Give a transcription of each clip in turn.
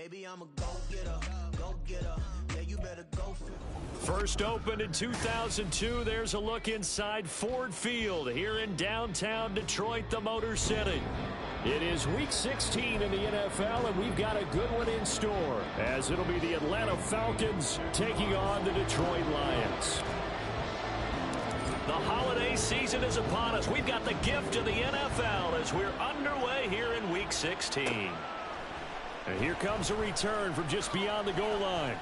Baby, I'm a go-getter, go-getter. Yeah, you better go for it. First opened in 2002. There's a look inside Ford Field here in downtown Detroit, the Motor City. It is Week 16 in the NFL, and we've got a good one in store, as it'll be the Atlanta Falcons taking on the Detroit Lions. The holiday season is upon us. We've got the gift of the NFL as we're underway here in Week 16. And here comes a return from just beyond the goal line.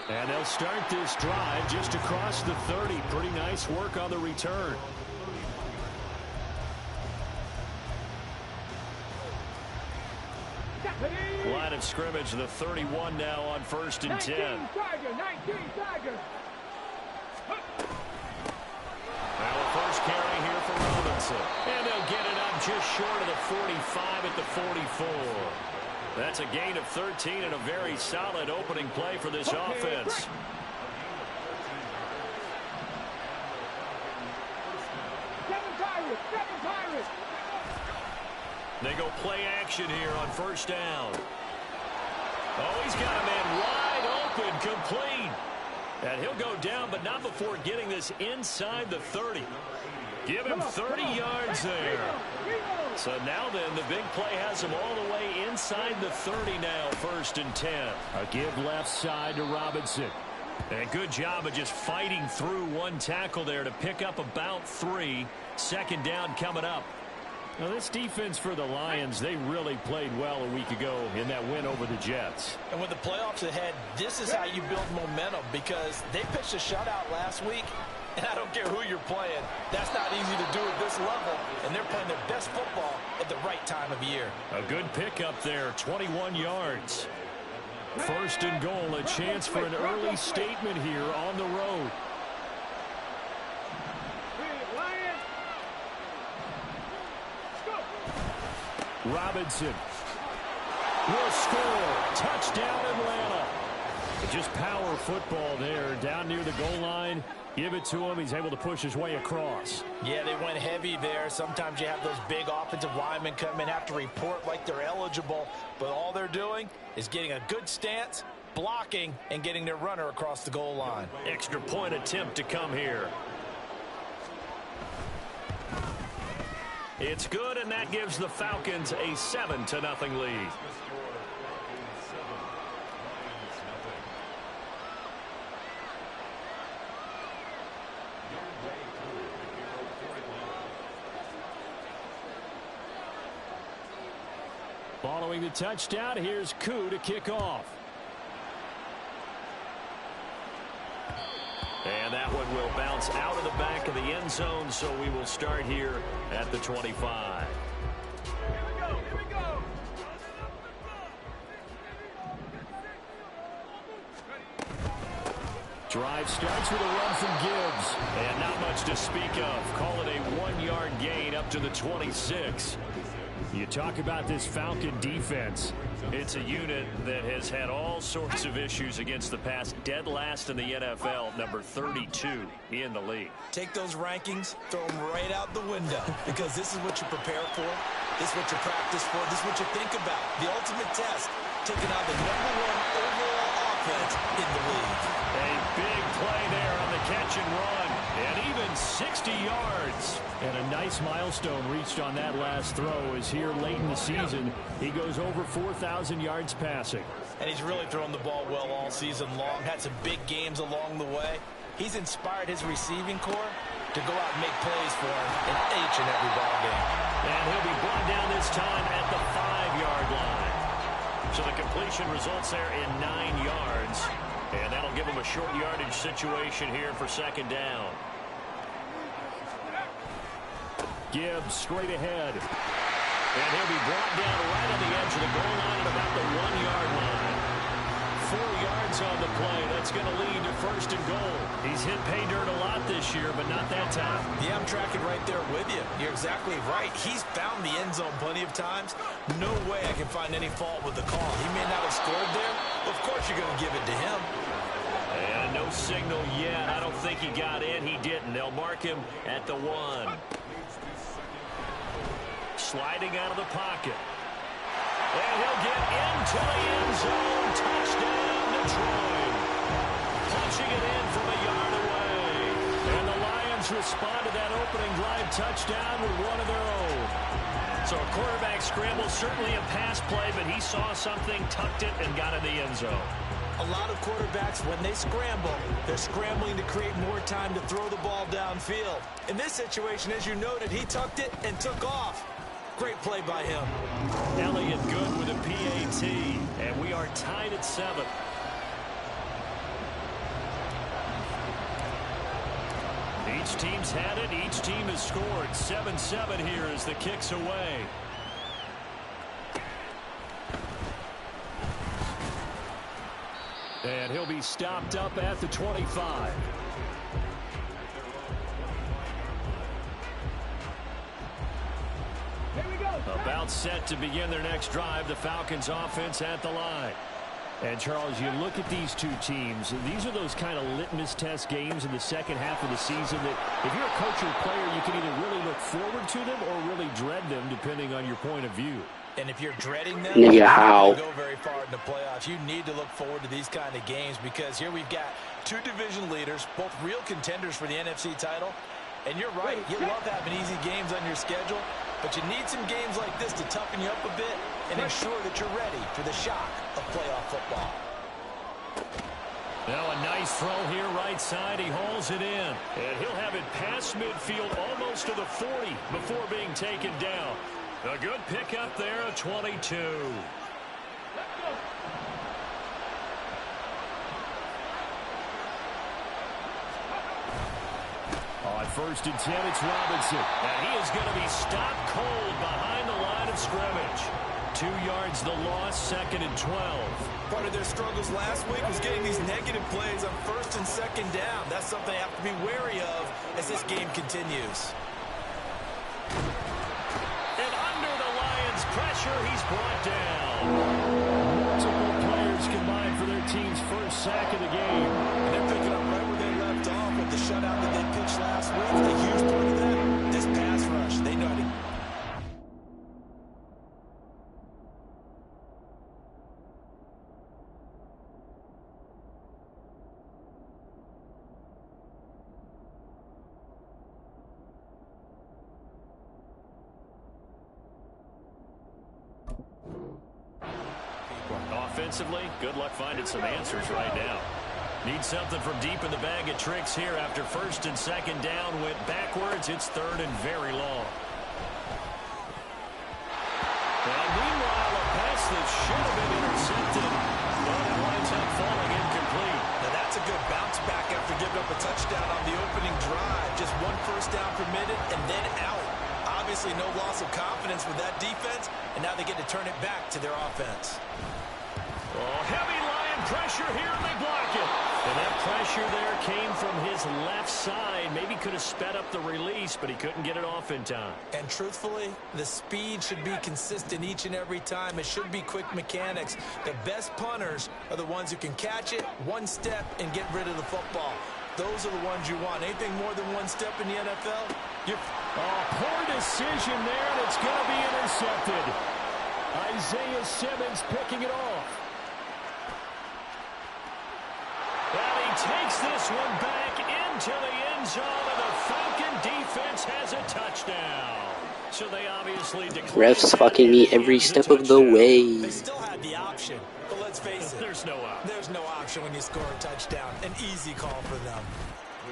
And they'll start this drive just across the 30. Pretty nice work on the return. Line of scrimmage, the 31 now on 1st and 10. 19 Tiger. Now a first carry here for Robinson. And they'll get it up just short of the 45 at the 44. That's a gain of 13 and a very solid opening play for this offense. They go play action here on first down. Oh, he's got a man wide open, complete. And he'll go down, but not before getting this inside the 30. Give him 30 yards there. So now then, the big play has him all the way inside the 30 now, 1st and 10. A give left side to Robinson. And a good job of just fighting through one tackle there to pick up about 3. 2nd down coming up. Now, this defense for the Lions, they really played well a week ago in that win over the Jets. And with the playoffs ahead, this is how you build momentum, because they pitched a shutout last week, and I don't care who you're playing. That's not easy to do at this level, and they're playing their best football at the right time of year. A good pickup there, 21 yards. 1st and goal, a chance for an early statement here on the road. Robinson will score. Touchdown, Atlanta. Just power football there down near the goal line. Give it to him. He's able to push his way across. Yeah, they went heavy there. Sometimes you have those big offensive linemen come in, have to report like they're eligible, but all they're doing is getting a good stance, blocking, and getting their runner across the goal line. Extra point attempt to come here. It's good, and that gives the Falcons a 7-0 lead. Following the touchdown, here's Koo to kick off. And that one will bounce out of the back of the end zone, so we will start here at the 25. Here we go. Drive starts with a run from Gibbs. And not much to speak of. Call it a 1-yard gain up to the 26. You talk about this Falcon defense. It's a unit that has had all sorts of issues against the pass. Dead last in the NFL, number 32 in the league. Take those rankings, throw them right out the window, because this is what you prepare for. This is what you practice for. This is what you think about. The ultimate test, taking on the #1 overall offense in the league. A big play there on the catch and run. And even 60 yards. And a nice milestone reached on that last throw is here late in the season. He goes over 4,000 yards passing. And he's really thrown the ball well all season long. Had some big games along the way. He's inspired his receiving corps to go out and make plays for him in each and every ball game. And he'll be brought down this time at the 5-yard line. So the completion results there in 9 yards. And that'll give him a short yardage situation here for 2nd down. Gibbs straight ahead. And he'll be brought down right on the edge of the goal line at about the 1-yard line. 4 yards on the play. That's going to lead to 1st and goal. He's hit pay dirt a lot this year, but not that time. Yeah, I'm tracking right there with you. You're exactly right. He's found the end zone plenty of times. No way I can find any fault with the call. He may not have scored there. Of course you're going to give it to him. And no signal yet. I don't think he got in. He didn't. They'll mark him at the 1. Sliding out of the pocket. And he'll get into the end zone. Touchdown, Detroit. Punching it in from a yard away. And the Lions respond to that opening drive touchdown with one of their own. So a quarterback scramble, certainly a pass play, but he saw something, tucked it, and got in the end zone. A lot of quarterbacks, when they scramble, they're scrambling to create more time to throw the ball downfield. In this situation, as you noted, he tucked it and took off. Great play by him. Elliott good with a PAT, and we are tied at 7. Each team's had it. Each team has scored. 7-7 here as the kick's away. And he'll be stopped up at the 25. Here we go. About set to begin their next drive. The Falcons offense at the line. And, Charles, you look at these two teams, these are those kind of litmus test games in the second half of the season that if you're a coach or player, you can either really look forward to them or really dread them, depending on your point of view. And if you're dreading them, Nigga, you how? don't go very far in the playoffs. You need to look forward to these kind of games because here we've got two division leaders, both real contenders for the NFC title. And you're right, you love having easy games on your schedule, but you need some games like this to toughen you up a bit and ensure that you're ready for the shock of playoff football. Now a nice throw here right side. He hauls it in. And he'll have it past midfield almost to the 40 before being taken down. A good pickup there, a 22. On 1st and 10, it's Robinson. And he is going to be stopped cold behind the line of scrimmage. 2 yards the loss, 2nd and 12. Part of their struggles last week was getting these negative plays on 1st and 2nd down. That's something they have to be wary of as this game continues. And under the Lions' pressure, he's brought down. Multiple players combined for their team's first sack of the game. And they're picking up right where they left off with the shutout that they pitched last week. A huge part of that, this pass rush. They know how to... Offensively, good luck finding some answers right now. Need something from deep in the bag of tricks here after 1st and 2nd down. Went backwards. It's 3rd and very long. And meanwhile, a pass that should have been intercepted, but it winds up falling incomplete. Now that's a good bounce back after giving up a touchdown on the opening drive. Just 1 first down permitted and then out. Obviously no loss of confidence with that defense, and now they get to turn it back to their offense. Oh, heavy Lion pressure here, and they block it. And that pressure there came from his left side. Maybe could have sped up the release, but he couldn't get it off in time. And truthfully, the speed should be consistent each and every time. It should be quick mechanics. The best punters are the ones who can catch it, 1 step, and get rid of the football. Those are the ones you want. Anything more than 1 step in the NFL, poor decision there, and it's going to be intercepted. Isaiah Simmons picking it off. And he takes this one back into the end zone, and the Falcon defense has a touchdown. So they obviously declare Refs fucking me every step of the way. they still had the option. But let's face it, There's no option. there's no option when you score a touchdown. An easy call for them.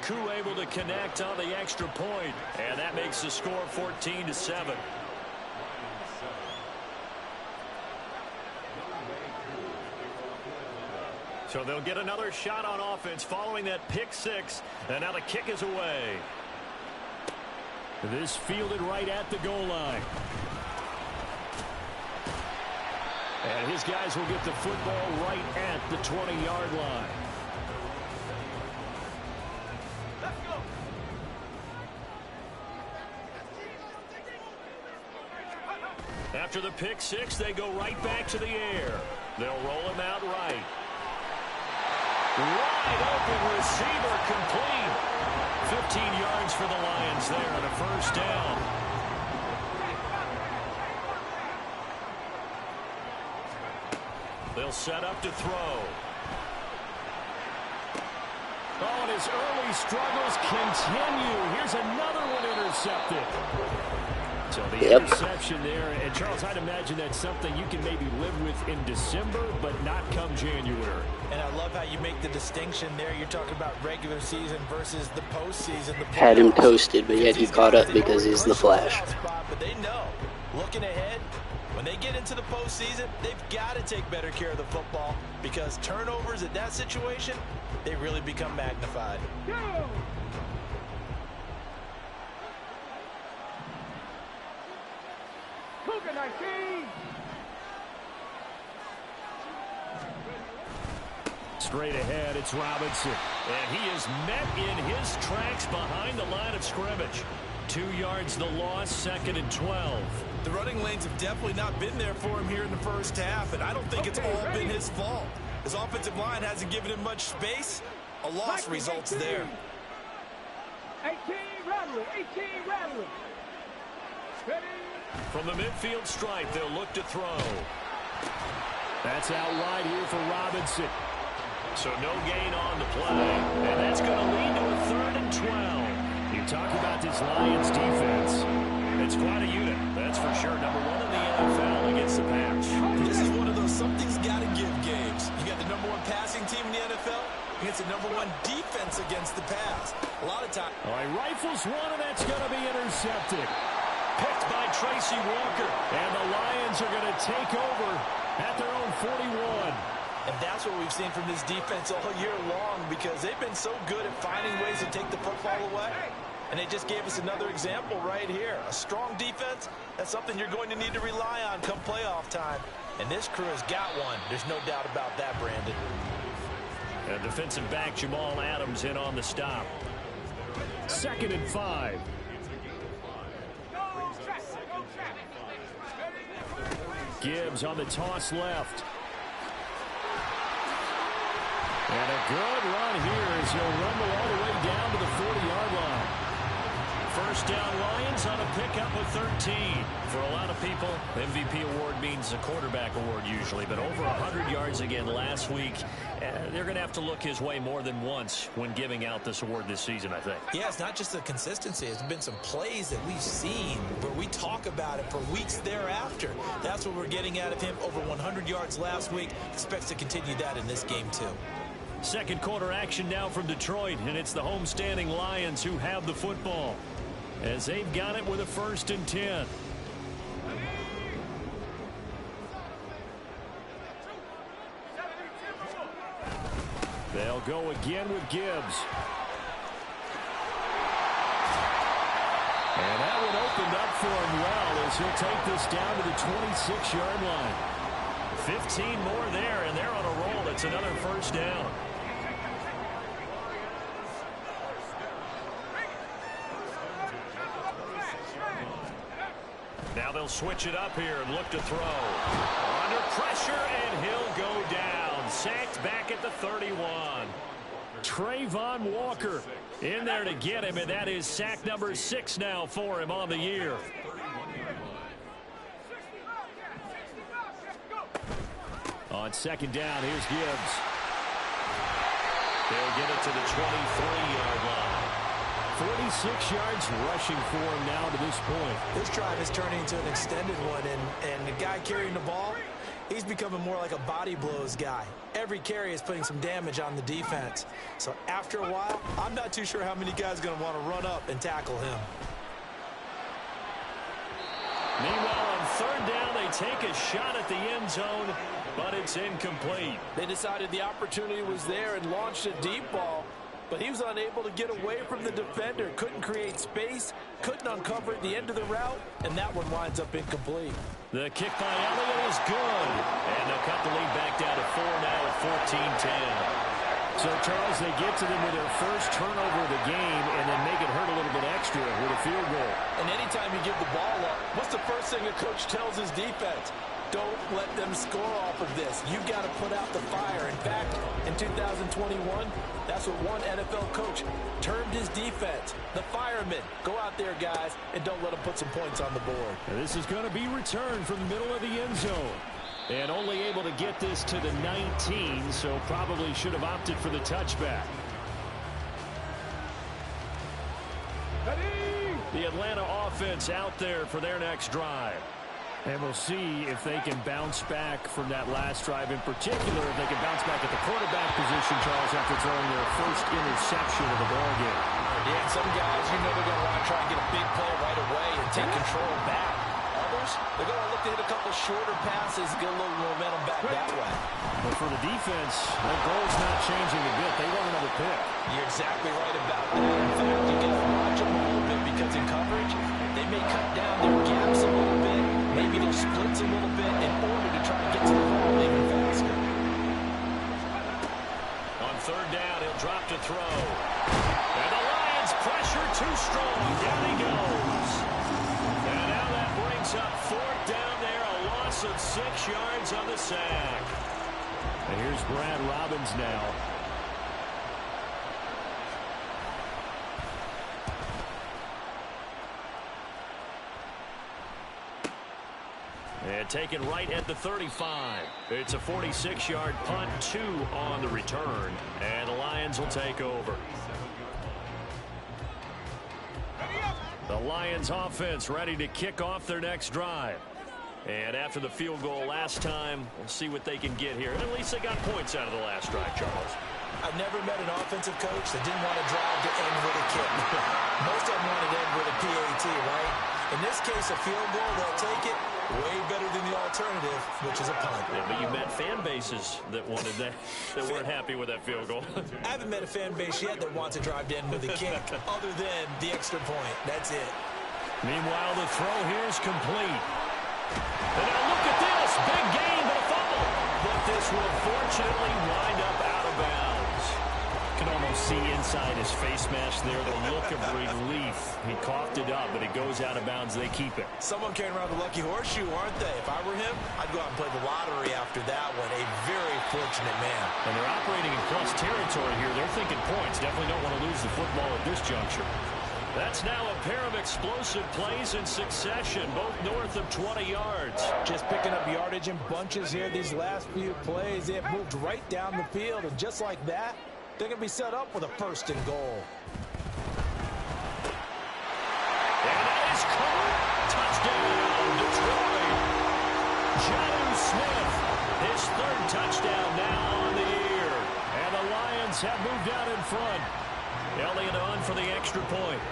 Koo able to connect on the extra point, and that makes the score 14-7. So they'll get another shot on offense following that pick 6, and now the kick is away. This fielded right at the goal line. And his guys will get the football right at the 20-yard line. After the pick 6, they go right back to the air. They'll roll him out right. Wide open receiver complete. 15 yards for the Lions there on a first down. They'll set up to throw. Oh, and his early struggles continue. Here's another one intercepted. So the interception there, and Charles, I'd imagine that's something you can maybe live with in December, but not come January. And I love how you make the distinction there. You're talking about regular season versus the postseason. Had him toasted, but yet he caught up because he's the Flash. But they know, looking ahead, when they get into the postseason, they've got to take better care of the football because turnovers in that situation, they really become magnified. Cougar 19. Straight ahead, it's Robinson. And he is met in his tracks behind the line of scrimmage. 2 yards the loss, 2nd and 12. The running lanes have definitely not been there for him here in the first half, and I don't think it's all been his fault. His offensive line hasn't given him much space. A loss results there. 18 Rattler, 18 Rattler. Ready? From the midfield stripe, they'll look to throw. That's out wide here for Robinson. So no gain on the play. And that's going to lead to a 3rd and 12. You talk about this Lions defense. It's quite a unit, that's for sure. Number 1 in the NFL against the pass. This is one of those something's got to give games. You got the number 1 passing team in the NFL against the number 1 defense against the pass. A lot of time. All right, rifles one, and that's going to be intercepted. Picked by Tracy Walker. And the Lions are going to take over at their own 41. And that's what we've seen from this defense all year long because they've been so good at finding ways to take the football away. And they just gave us another example right here. A strong defense, that's something you're going to need to rely on come playoff time. And this crew has got one. There's no doubt about that, Brandon. And defensive back Jamal Adams in on the stop. 2nd and 5. Gibbs on the toss left. And a good run here as he'll rumble all the way down to the 40-yard line. First down Lions on a pickup of 13. For a lot of people, MVP award means a quarterback award usually, but over 100 yards again last week. They're going to have to look his way more than once when giving out this award this season, I think. Yeah, it's not just the consistency. It's been some plays that we've seen where we talk about it for weeks thereafter. That's what we're getting out of him. Over 100 yards last week. Expects to continue that in this game, too. Second quarter action now from Detroit, and it's the homestanding Lions who have the football as they've got it with a 1st and 10. They'll go again with Gibbs. And that one opened up for him well as he'll take this down to the 26-yard line. 15 more there, and they're on a roll. It's another 1st down. Now they'll switch it up here and look to throw. Under pressure, and he'll go down. Sacked back at the 31. Trayvon Walker in there to get him, and that is sack number 6 now for him on the year. On 2nd down, here's Gibbs. They'll get it to the 23-yard line. 46 yards rushing for him now to this point. This drive is turning into an extended one, and the guy carrying the ball, he's becoming more like a body blows guy. Every carry is putting some damage on the defense. So after a while, I'm not too sure how many guys are going to want to run up and tackle him. Meanwhile, on 3rd down, they take a shot at the end zone, but it's incomplete. They decided the opportunity was there and launched a deep ball, but he was unable to get away from the defender. Couldn't create space, couldn't uncover at the end of the route, and that one winds up incomplete. The kick by Elliott is good, and they'll cut the lead back down to 4 now at 14-10. So, Charles, they get to them with their first turnover of the game and then make it hurt a little bit extra with a field goal. And anytime you give the ball up, what's the first thing a coach tells his defense? Don't let them score off of this. You've got to put out the fire. In fact, in 2021, that's what one NFL coach termed his defense. The firemen. Go out there, guys, and don't let them put some points on the board. And this is going to be returned from the middle of the end zone. And only able to get this to the 19, so probably should have opted for the touchback. The Atlanta offense out there for their next drive. And we'll see if they can bounce back from that last drive, in particular if they can bounce back at the quarterback position, Charles, after throwing their first interception of the ballgame. Yeah, some guys, you know they're going to want to try and get a big play right away and take control back. Others, they're going to look to hit a couple shorter passes, get a little momentum back that way. But for the defense, their goal's not changing a bit. They want another pick. You're exactly right about that. In fact, you got to watch them a little bit because in coverage, they may cut down their gaps a little bit, maybe their splits a little bit in order to try and get to the ball even faster. On third down, he'll drop to throw. And the Lions pressure too strong. Down he goes. And now that brings up fourth down there, a loss of 6 yards on the sack. And here's Brad Robbins now. And taken right at the 35. It's a 46-yard punt, 2 on the return. And the Lions will take over. The Lions offense ready to kick off their next drive. And after the field goal last time, we'll see what they can get here. And at least they got points out of the last drive, Charles. I've never met an offensive coach that didn't want to drive to end with a kick. Most of them wanted to end with a PAT, right? In this case, a field goal, they'll take it. Way better than the alternative, which is a punt. Yeah, but you met fan bases that wanted that weren't happy with that field goal. I haven't met a fan base yet that wants to drive to end with a kick other than the extra point. That's it. Meanwhile, the throw here is complete. And now look at this. Big gain, but a fumble. But this will fortunately wind up out of bounds. You can almost see inside his face mask there the look of relief. He coughed it up, but it goes out of bounds. They keep it. Someone carrying around the lucky horseshoe, aren't they? If I were him, I'd go out and play the lottery after that one. A very fortunate man. And they're operating in plus territory here. They're thinking points. Definitely don't want to lose the football at this juncture. That's now a pair of explosive plays in succession, both north of 20 yards. Just picking up yardage in bunches here. These last few plays, they have moved right down the field. And just like that, they're going to be set up with a first and goal. And that is caught. Touchdown, Detroit. Jonnu Smith, his third touchdown now on the year. And the Lions have moved out in front. Elliott on for the extra point.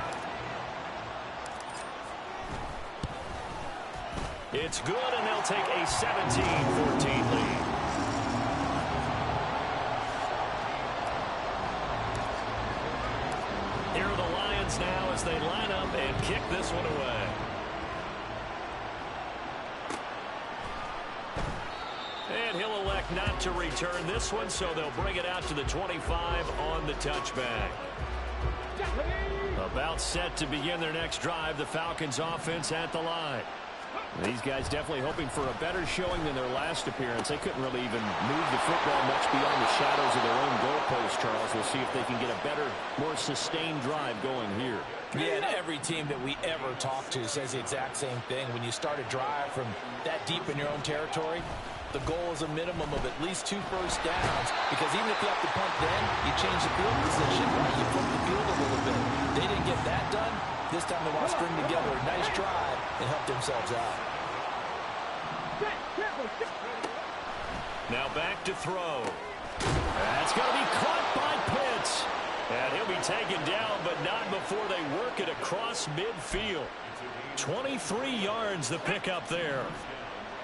It's good, and they'll take a 17-14 lead. Here are the Lions now as they line up and kick this one away. And he'll elect not to return this one, so they'll bring it out to the 25 on the touchback. About set to begin their next drive, the Falcons offense at the line. These guys definitely hoping for a better showing than their last appearance. They couldn't really even move the football much beyond the shadows of their own goalpost, Charles. We'll see if they can get a better, more sustained drive going here. Yeah, and every team that we ever talk to says the exact same thing. When you start a drive from that deep in your own territory, the goal is a minimum of at least 2 first downs, because even if you have to punt then, you change the field position, right? You flip the field a little bit. They didn't get that done. This time they want to string together a nice drive and help themselves out. Now back to throw. That's going to be caught by Pitts. And he'll be taken down, but not before they work it across midfield. 23 yards the pickup there.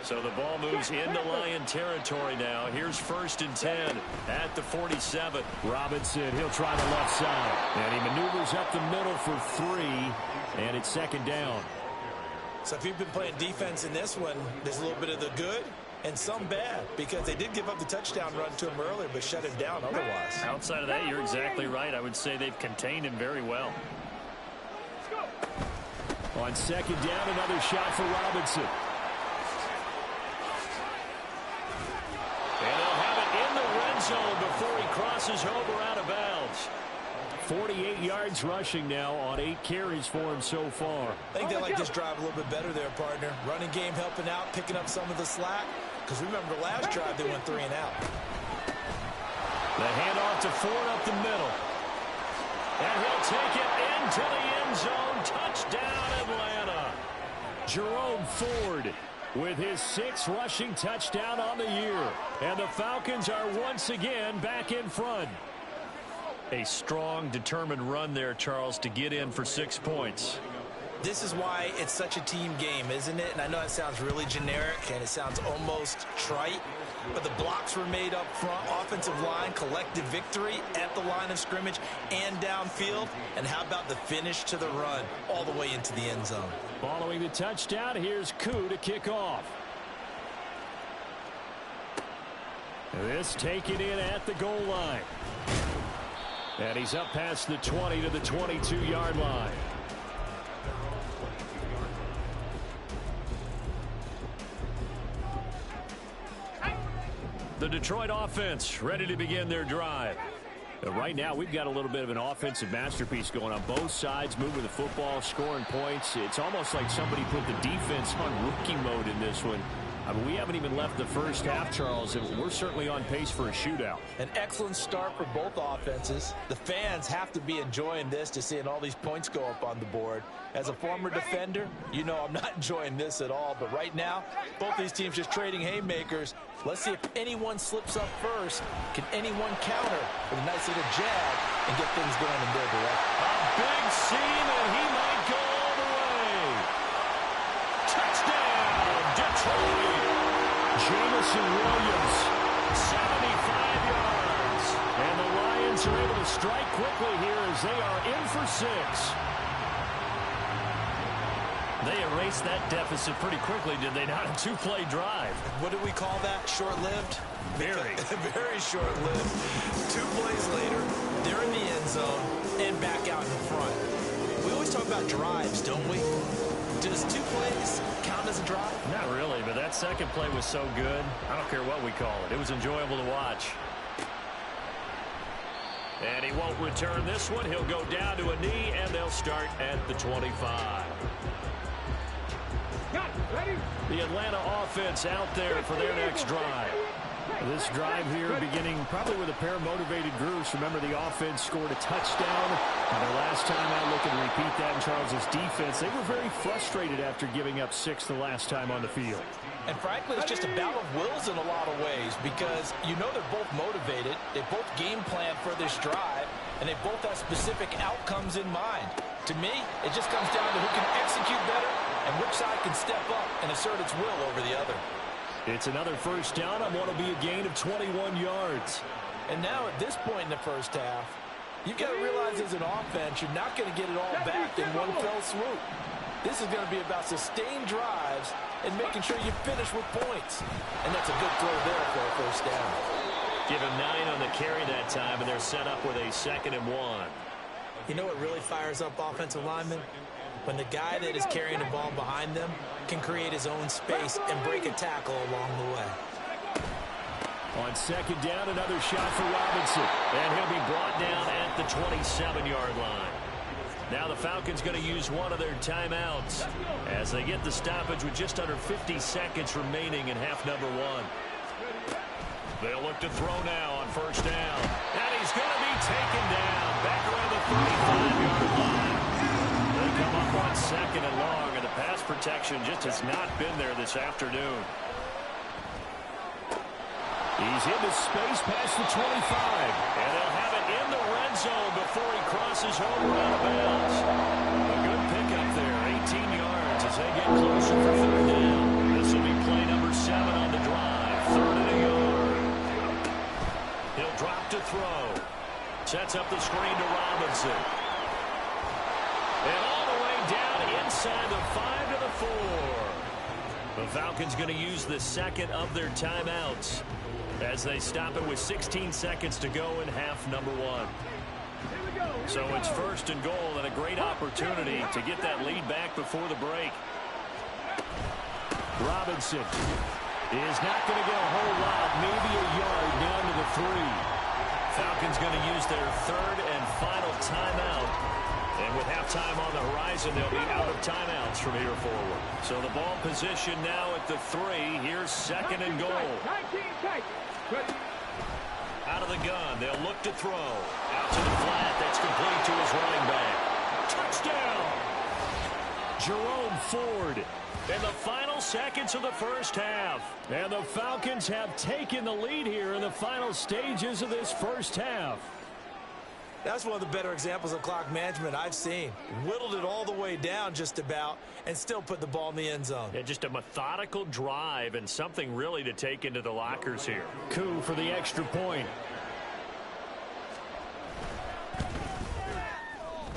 So the ball moves into Lion territory now. Here's 1st and 10 at the 47. Robinson, he'll try the left side. And he maneuvers up the middle for 3. And it's 2nd down. So if you've been playing defense in this one, there's a little bit of the good and some bad, because they did give up the touchdown run to him earlier, but shut him down otherwise. Outside of that, you're exactly right. I would say they've contained him very well. On 2nd down, another shot for Robinson. And they'll have it in the red zone before he crosses over out of bounds. 48 yards rushing now on 8 carries for him so far. I think they like this drive a little bit better there, partner. Running game helping out, picking up some of the slack. because remember the last drive they went 3 and out. The handoff to Ford up the middle. And he'll take it into the end zone. Touchdown, Atlanta. Jerome Ford with his 6th rushing touchdown on the year. And the Falcons are once again back in front. A strong, determined run there, Charles, to get in for 6 points. This is why it's such a team game, isn't it? And I know it sounds really generic and it sounds almost trite, but the blocks were made up front, offensive line, collective victory at the line of scrimmage and downfield. And how about the finish to the run all the way into the end zone? Following the touchdown, here's Koo to kick off. This taken in at the goal line. And he's up past the 20 to the 22-yard line. The Detroit offense ready to begin their drive. Right now, we've got a little bit of an offensive masterpiece going on both sides, moving the football, scoring points. It's almost like somebody put the defense on rookie mode in this one. I mean, we haven't even left the first half, Charles, and we're certainly on pace for a shootout. An excellent start for both offenses. The fans have to be enjoying this to seeing all these points go up on the board. As a former defender, you know I'm not enjoying this at all. But right now, both these teams just trading haymakers. Let's see if anyone slips up first. Can anyone counter with a nice little jab and get things going in their direction? A big seam, and he might go all the way. Touchdown, Detroit. Jamison Williams, 75 yards. And the Lions are able to strike quickly here as they are in for 6. They erased that deficit pretty quickly, did they not? A 2-play drive. What do we call that? Short-lived? Very. Very short-lived. 2 plays later, they're in the end zone and back out in front. We always talk about drives, don't we? Does 2 plays count as a drive? Not really, but that second play was so good. I don't care what we call it. It was enjoyable to watch. And he won't return this one. He'll go down to a knee, and they'll start at the 25. The Atlanta offense out there for their next drive. This drive here beginning probably with a pair of motivated groups. Remember, the offense scored a touchdown. And the last time out, looking to repeat that in Charles's defense, they were very frustrated after giving up 6 the last time on the field. And frankly, it's just a battle of wills in a lot of ways because you know they're both motivated. They both game plan for this drive, and they both have specific outcomes in mind. To me, it just comes down to who can execute better and which side can step up and assert its will over the other. It's another first down on what will be a gain of 21 yards. And now at this point in the first half, you've got to realize as an offense, you're not going to get it all back in one fell swoop. This is going to be about sustained drives and making sure you finish with points. And that's a good throw there for a first down. Give him 9 on the carry that time, and they're set up with a 2nd and 1. You know what really fires up offensive linemen? When the guy that is carrying the ball behind them can create his own space and break a tackle along the way. On 2nd down, another shot for Robinson. And he'll be brought down at the 27-yard line. Now the Falcons going to use one of their timeouts as they get the stoppage with just under 50 seconds remaining in half number 1. They'll look to throw now on first down. And he's going to be taken down back around the 35-yard line. They come up on 2nd and long, and the pass protection just has not been there this afternoon. He's into space past the 25, and they'll have it in the red zone before he crosses over out of bounds. A good pickup there, 18 yards as they get closer for 3rd down. This will be play number 7 on the drive, 3rd and a yard. He'll drop to throw. Sets up the screen to Robinson. And all the way down inside the 5 to the 4. The Falcons going to use the 2nd of their timeouts as they stop it with 16 seconds to go in half number 1. So it's 1st and goal and a great opportunity to get that lead back before the break. Robinson is not going to get a whole lot, maybe a yard down to the 3. Falcons going to use their 3rd and final timeout And with halftime on the horizon, they'll be out of timeouts from here forward. So the ball position now at the 3. Here's second and goal. 19 tight. Out of the gun, they'll look to throw. Out to the flat, that's complete to his running back. Touchdown! Jerome Ford in the final seconds of the first half. And the Falcons have taken the lead here in the final stages of this first half. That's one of the better examples of clock management I've seen. Whittled it all the way down just about and still put the ball in the end zone. Yeah, just a methodical drive and something really to take into the lockers here. Coup for the extra point.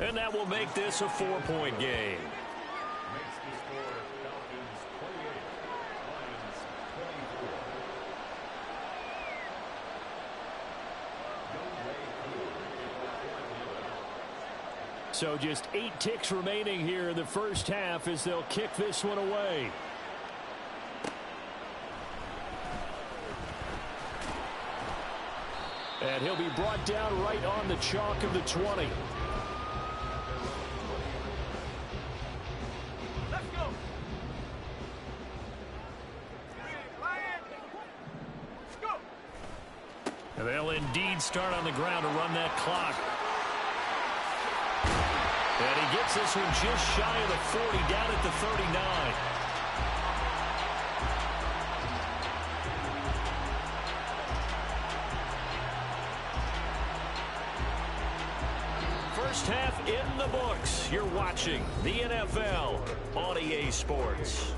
And that will make this a 4-point game. So just 8 ticks remaining here in the first half as they'll kick this one away. And he'll be brought down right on the chalk of the 20. Let's go. Let's go. And they'll indeed start on the ground to run that clock. And he gets this one just shy of the 40, down at the 39. First half in the books. You're watching the NFL on EA Sports.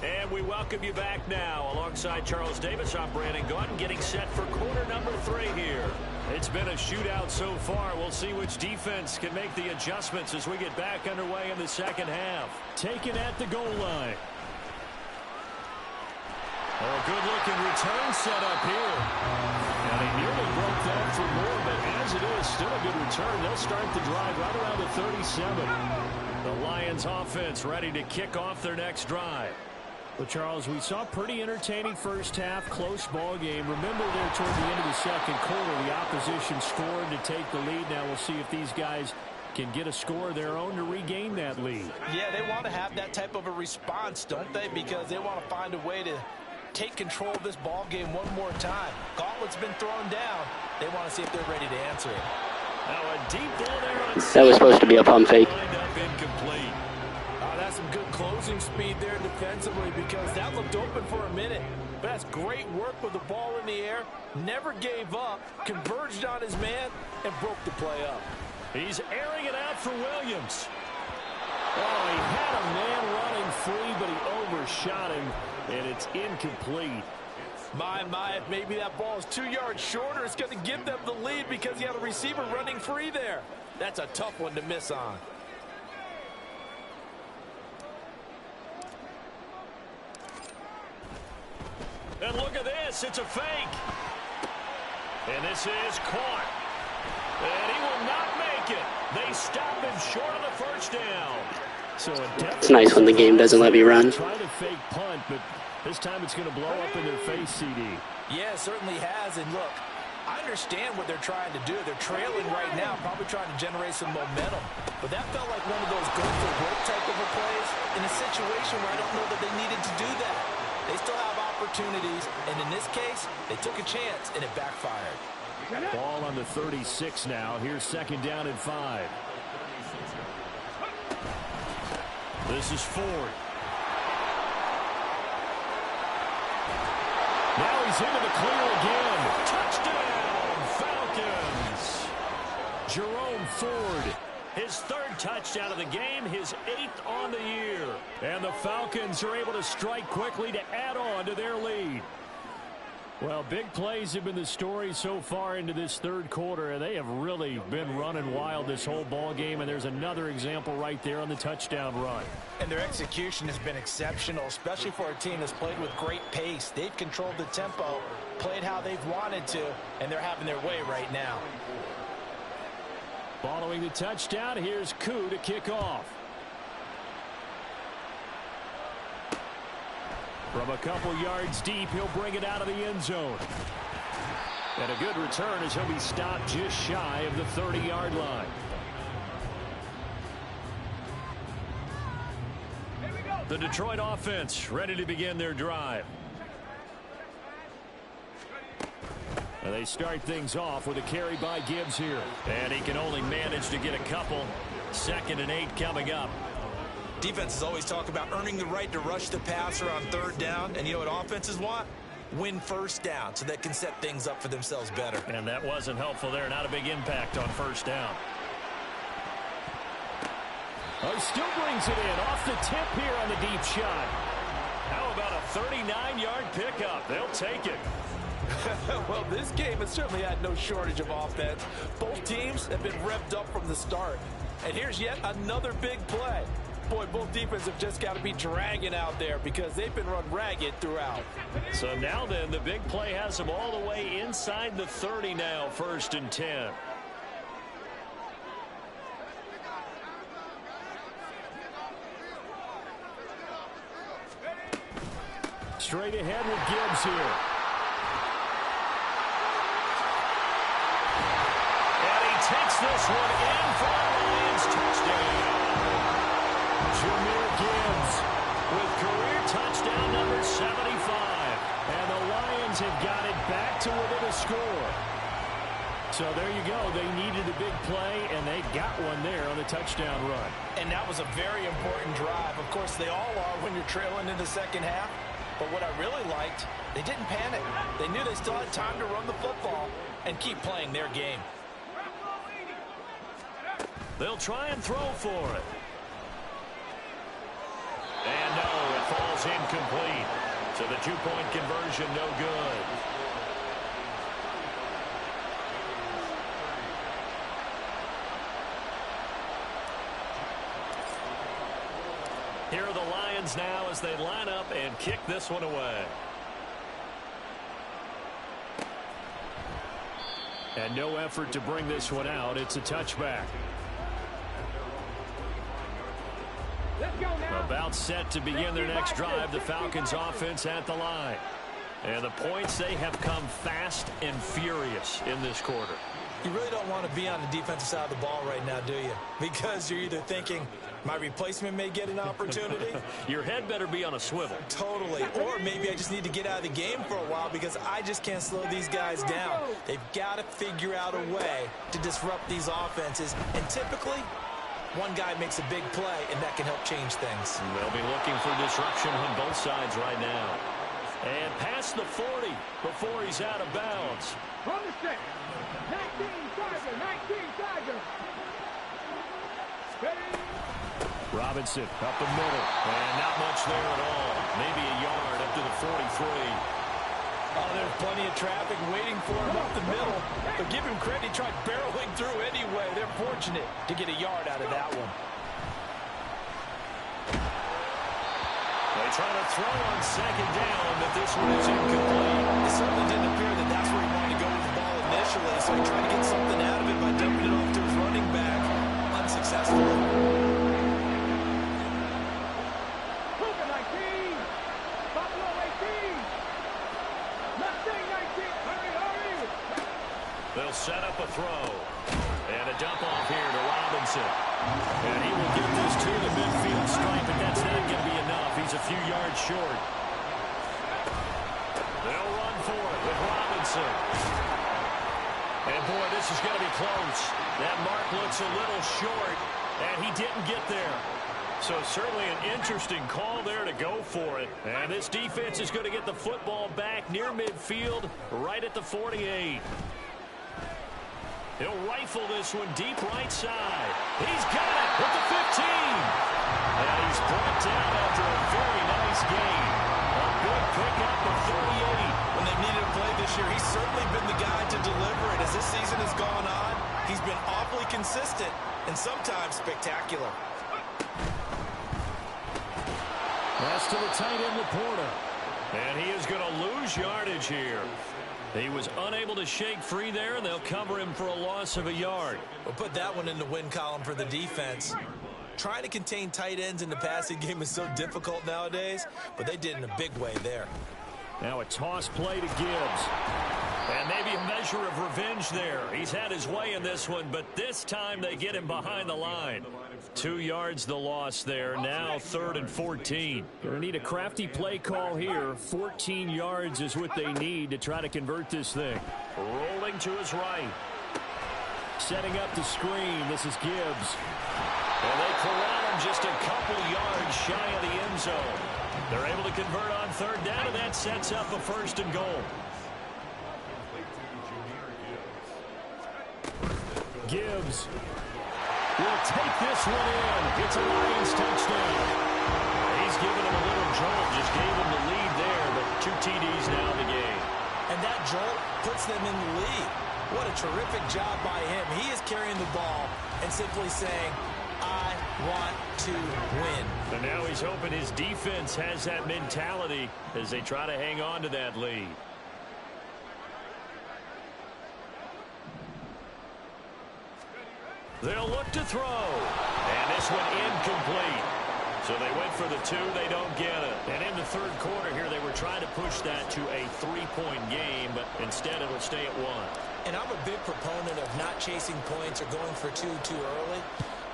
And we welcome you back now. Alongside Charles Davis, I'm Brandon Gautin, getting set for quarter number 3 here. It's been a shootout so far. We'll see which defense can make the adjustments as we get back underway in the second half. Taken at the goal line. Oh, good-looking return set up here. And he nearly broke that for more, but as it is, still a good return. They'll start the drive right around the 37. The Lions offense ready to kick off their next drive. Well, Charles, we saw a pretty entertaining first half, close ball game. Remember there toward the end of the second quarter, the opposition scored to take the lead. Now we'll see if these guys can get a score of their own to regain that lead. Yeah, they want to have that type of a response, don't they? Because they want to find a way to take control of this ball game one more time. Gauntlet's been thrown down. They want to see if they're ready to answer it. Now a deep ball there on That was supposed to be a pump fake. Incomplete. That's some good closing speed there defensively because that looked open for a minute. But that's great work with the ball in the air. Never gave up, converged on his man, and broke the play up. He's airing it out for Williams. Oh, he had a man running free, but he overshot him, and it's incomplete. My, if maybe that ball is 2 yards shorter, it's going to give them the lead because you have a receiver running free there. That's a tough one to miss on. And look at this, it's a fake. And this is caught. And he will not make it. They stop him short of the first down. So It's nice when the game doesn't let me run. Try to fake punt, but this time it's going to blow up in their face, CD. Yeah, it certainly has. And look, I understand what they're trying to do. They're trailing right now, probably trying to generate some momentum. But that felt like one of those go-for-broke type of a plays in a situation where I don't know that they needed to do that. They still have opportunities, and in this case, they took a chance, and it backfired. Ball on the 36 now. Here's second down and 5. This is Ford. Now he's into the clear again. Touchdown, Falcons. Jerome Ford, his 3rd touchdown of the game, his 8th on the year. And the Falcons are able to strike quickly to add on to their lead. Well, big plays have been the story so far into this 3rd quarter, and they have really been running wild this whole ball game, and there's another example right there on the touchdown run. And their execution has been exceptional, especially for a team that's played with great pace. They've controlled the tempo, played how they've wanted to, and they're having their way right now. Following the touchdown, here's Koo to kick off. From a couple yards deep, he'll bring it out of the end zone. And a good return as he'll be stopped just shy of the 30-yard line. The Detroit offense ready to begin their drive. And they start things off with a carry by Gibbs here. And he can only manage to get a couple. 2nd and 8 coming up. Defenses always talk about earning the right to rush the passer on 3rd down. And you know what offenses want? Win 1st down so they can set things up for themselves better. And that wasn't helpful there. Not a big impact on 1st down. Oh, still brings it in off the tip here on the deep shot. How about a 39-yard pickup? They'll take it. Well, this game has certainly had no shortage of offense. Both teams have been revved up from the start. And here's yet another big play. Boy, both defenses have just got to be dragging out there because they've been run ragged throughout. So now then, the big play has them all the way inside the 30 now, 1st and 10. Straight ahead with Gibbs here. And he takes this one in for a Lions touchdown. Jahmyr Gibbs with career touchdown number 75. And the Lions have got it back to within a score. So there you go. They needed a big play, and they got one there on the touchdown run. And that was a very important drive. Of course, they all are when you're trailing in the 2nd half. But what I really liked, they didn't panic. They knew they still had time to run the football and keep playing their game. They'll try and throw for it. And no, it falls incomplete. So the 2-point conversion no good. Here are the Lions now as they line up and kick this one away. And no effort to bring this one out. It's a touchback. Let's go now. About set to begin their next drive. The Falcons offense at the line. And the points, they have come fast and furious in this quarter. You really don't want to be on the defensive side of the ball right now, do you? Because you're either thinking, my replacement may get an opportunity. Your head better be on a swivel. Totally. Or maybe I just need to get out of the game for a while because I just can't slow these guys down. They've got to figure out a way to disrupt these offenses. And typically, one guy makes a big play, and that can help change things. They'll be looking for disruption on both sides right now. And past the 40 before he's out of bounds. From the set. 19 Tiger, 19 Tiger. Ready. Robinson up the middle. And not much there at all. Maybe a yard up to the 43. Oh, there's plenty of traffic waiting for him up the middle. But give him credit, he tried barreling through anyway. They're fortunate to get a yard out of that one. They try to throw on 2nd down, but this one is incomplete. It certainly didn't appear that that's where he wanted to go with the ball initially, so he tried to get something out of it by dumping it off to his running back. Unsuccessfully. Cougar 19. Buffalo 18. Mustang 19. Hurry, hurry. They'll set up a throw. And a dump off here to Robinson. And he will get this to the midfield stripe, but that's not going to be enough. He's a few yards short. They'll run for it with Robinson. And boy, this is going to be close. That mark looks a little short, and he didn't get there. So certainly an interesting call there to go for it. And this defense is going to get the football back near midfield, right at the 48. He'll rifle this one deep right side. He's got it with the 15. And he's brought down after a very nice gain. A good pickup of 38. When they've needed a play this year, he's certainly been the guy to deliver it. As this season has gone on, he's been awfully consistent and sometimes spectacular. Pass to the tight end, Laporta. And he is going to lose yardage here. He was unable to shake free there, and they'll cover him for a loss of a yard. We'll put that one in the win column for the defense. Trying to contain tight ends in the passing game is so difficult nowadays, but they did in a big way there. Now a toss play to Gibbs. And maybe a measure of revenge there. He's had his way in this one, but this time they get him behind the line. 2 yards the loss there. Now 3rd and 14. Going to need a crafty play call here. 14 yards is what they need to try to convert this thing. Rolling to his right. Setting up the screen. This is Gibbs. And they corral him just a couple yards shy of the end zone. They're able to convert on 3rd down, and that sets up a 1st and goal. Gibbs will take this one in. It's a Lions touchdown. He's given him a little jolt, just gave him the lead there, but 2 TDs now in the game. And that jolt puts them in the lead. What a terrific job by him. He is carrying the ball and simply saying, I want to win. And now he's hoping his defense has that mentality as they try to hang on to that lead. They'll look to throw. And this one incomplete. So they went for the 2. They don't get it. And in the 3rd quarter here, they were trying to push that to a 3-point game, but instead it'll stay at 1. And I'm a big proponent of not chasing points or going for 2 too early.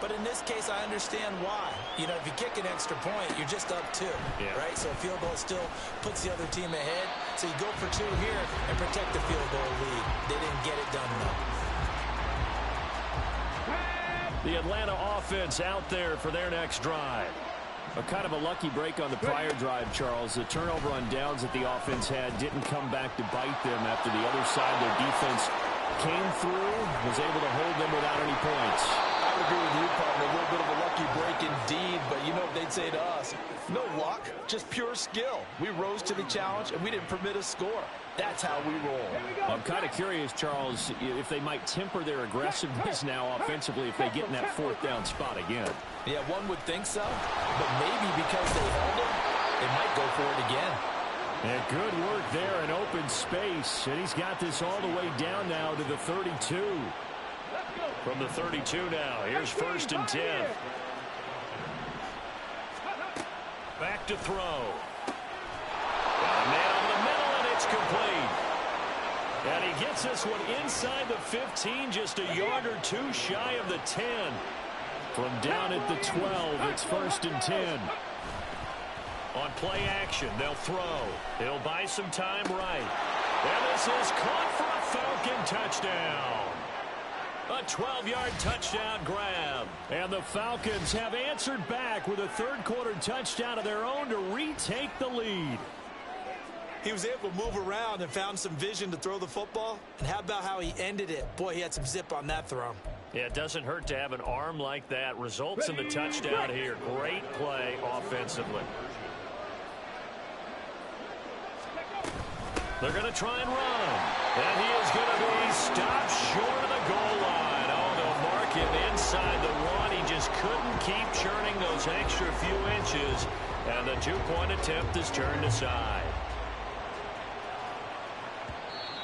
But in this case, I understand why. You know, if you kick an extra point, you're just up 2, right? So a field goal still puts the other team ahead. So you go for 2 here and protect the field goal lead. They didn't get it done, though. The Atlanta offense out there for their next drive. A kind of a lucky break on the prior drive, Charles. The turnover on downs that the offense had didn't come back to bite them after the other side. Their defense came through, was able to hold them without any points. I would agree with you, partner. A little bit of a lucky break indeed, but you know what they'd say to us? No luck, just pure skill. We rose to the challenge, and we didn't permit a score. That's how we roll. I'm kind of curious, Charles, if they might temper their aggressiveness now offensively if they get in that 4th down spot again. Yeah, one would think so, but maybe because they held him, they might go for it again. And good work there in open space, and he's got this all the way down now to the 32. From the 32 now, here's 1st and 10. Back to throw. Got a man over the middle, and it's complete. And he gets this one inside the 15, just a yard or 2 shy of the 10. From down at the 12, it's 1st and 10. On play action, they'll throw. They'll buy some time right. And this is caught for a Falcon touchdown. A 12-yard touchdown grab. And the Falcons have answered back with a 3rd quarter touchdown of their own to retake the lead. He was able to move around and found some vision to throw the football. And how about how he ended it? Boy, he had some zip on that throw. Yeah, it doesn't hurt to have an arm like that. Results in the touchdown here. Great play offensively. They're going to try and run. And he is going to be stopped short of the goal line. Oh, they'll mark him inside the 1. He just couldn't keep churning those extra few inches. And the 2-point attempt is turned aside.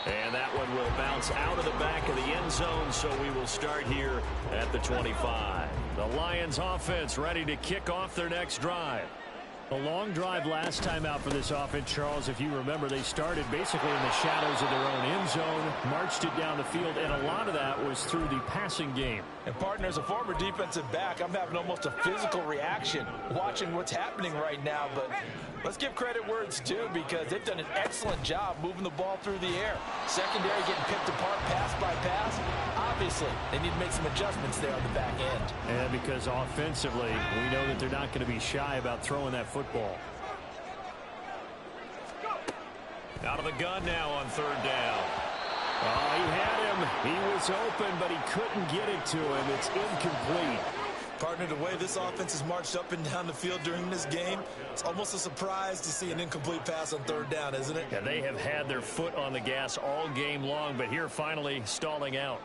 And that one will bounce out of the back of the end zone, so we will start here at the 25. The Lions offense ready to kick off their next drive. A long drive last time out for this offense, Charles. If you remember, they started basically in the shadows of their own end zone, marched it down the field, and a lot of that was through the passing game. And, partner, as a former defensive back, I'm having almost a physical reaction watching what's happening right now. But let's give credit where it's due because they've done an excellent job moving the ball through the air. Secondary getting picked apart pass by pass. Obviously, they need to make some adjustments there on the back end. And because offensively, we know that they're not going to be shy about throwing that football. Out of the gun now on 3rd down. Oh, he had him. He was open, but he couldn't get it to him. It's incomplete. Partner, the way this offense has marched up and down the field during this game, it's almost a surprise to see an incomplete pass on 3rd down, isn't it? Yeah, they have had their foot on the gas all game long, but here finally stalling out.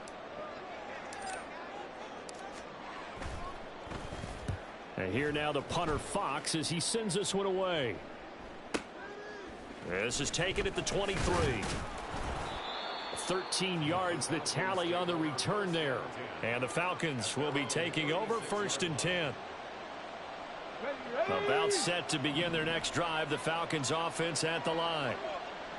And here now the punter Fox as he sends this one away. This is taken at the 23. 13 yards, the tally on the return there. And the Falcons will be taking over 1st and 10. About set to begin their next drive. The Falcons offense at the line.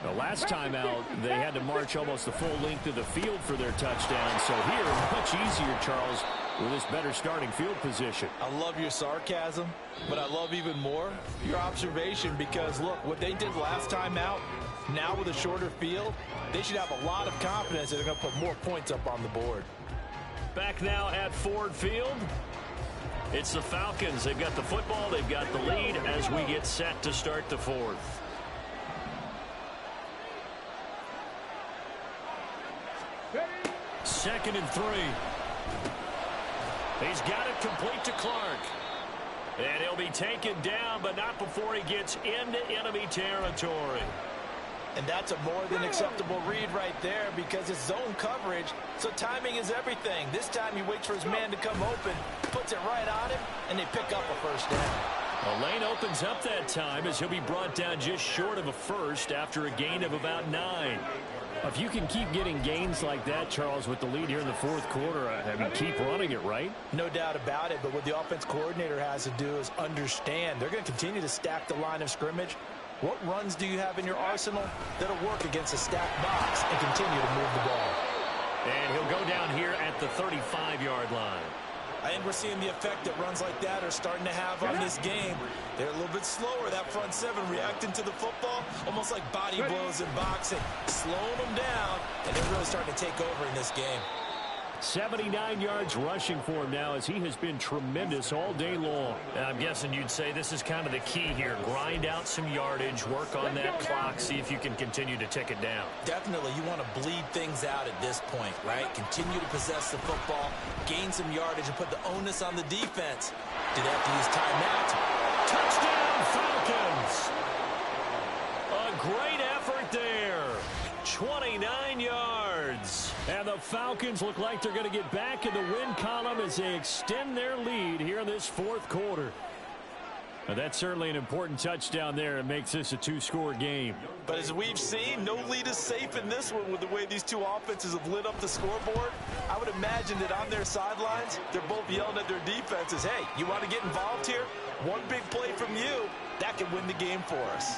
The last time out, they had to march almost the full length of the field for their touchdown. So here, much easier, Charles, with this better starting field position. I love your sarcasm, but I love even more your observation because, look, what they did last time out, now with a shorter field, they should have a lot of confidence that they're going to put more points up on the board. Back now at Ford Field. It's the Falcons. They've got the football. They've got the lead as we get set to start the 4th. Second and 3. He's got it complete to Clark. And he'll be taken down, but not before he gets into enemy territory. And that's a more than acceptable read right there because it's zone coverage, so timing is everything. This time he waits for his man to come open, puts it right on him, and they pick up a first down. The lane opens up that time as he'll be brought down just short of a first after a gain of about 9. If you can keep getting gains like that, Charles, with the lead here in the 4th quarter, I mean, keep running it, right? No doubt about it, but what the offense coordinator has to do is understand. They're going to continue to stack the line of scrimmage. What runs do you have in your arsenal that'll work against a stacked box and continue to move the ball? And he'll go down here at the 35-yard line. I think we're seeing the effect that runs like that are starting to have on this game. They're a little bit slower, that front 7 reacting to the football, almost like body blows in boxing, slowing them down, and they're really starting to take over in this game. 79 yards rushing for him now as he has been tremendous all day long. And I'm guessing you'd say this is kind of the key here. Grind out some yardage, work on that clock, see if you can continue to tick it down. Definitely, you want to bleed things out at this point, right? Continue to possess the football, gain some yardage, and put the onus on the defense. Do they have to use timeout? Touchdown, Falcons! A great effort there. 29 yards. And the Falcons look like they're going to get back in the win column as they extend their lead here in this 4th quarter. Now, that's certainly an important touchdown there. It makes this a 2-score game. But as we've seen, no lead is safe in this one with the way these two offenses have lit up the scoreboard. I would imagine that on their sidelines, they're both yelling at their defenses, hey, you want to get involved here? One big play from you, that could win the game for us.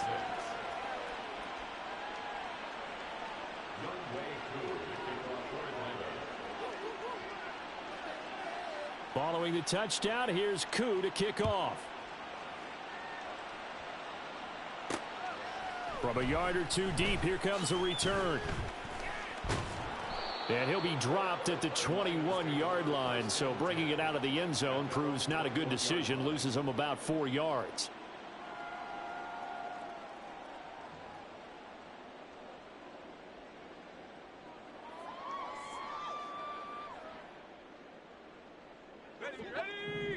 Following the touchdown, here's Koo to kick off. From a yard or two deep, here comes a return. And he'll be dropped at the 21-yard line, so bringing it out of the end zone proves not a good decision, loses him about 4 yards.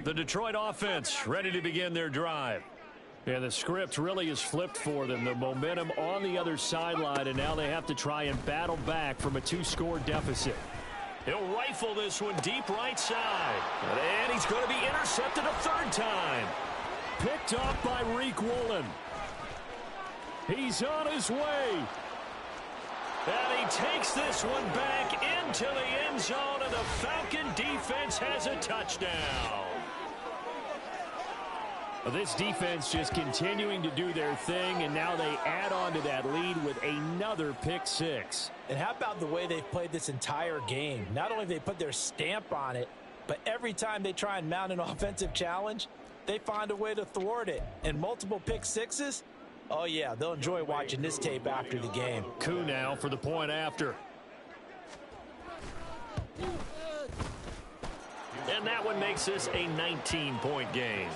The Detroit offense ready to begin their drive. And the script really is flipped for them. The momentum on the other sideline, and now they have to try and battle back from a 2-score deficit. He'll rifle this one deep right side. And he's going to be intercepted a 3rd time. Picked off by Reek Woolen. He's on his way. And he takes this one back into the end zone, and the Falcon defense has a touchdown. This defense just continuing to do their thing, and now they add on to that lead with another pick 6. And how about the way they've played this entire game? Not only have they put their stamp on it, but every time they try and mount an offensive challenge, they find a way to thwart it. And multiple pick 6s, oh yeah, they'll enjoy watching this tape after the game. Koo now for the point after. And that one makes this a 19-point game.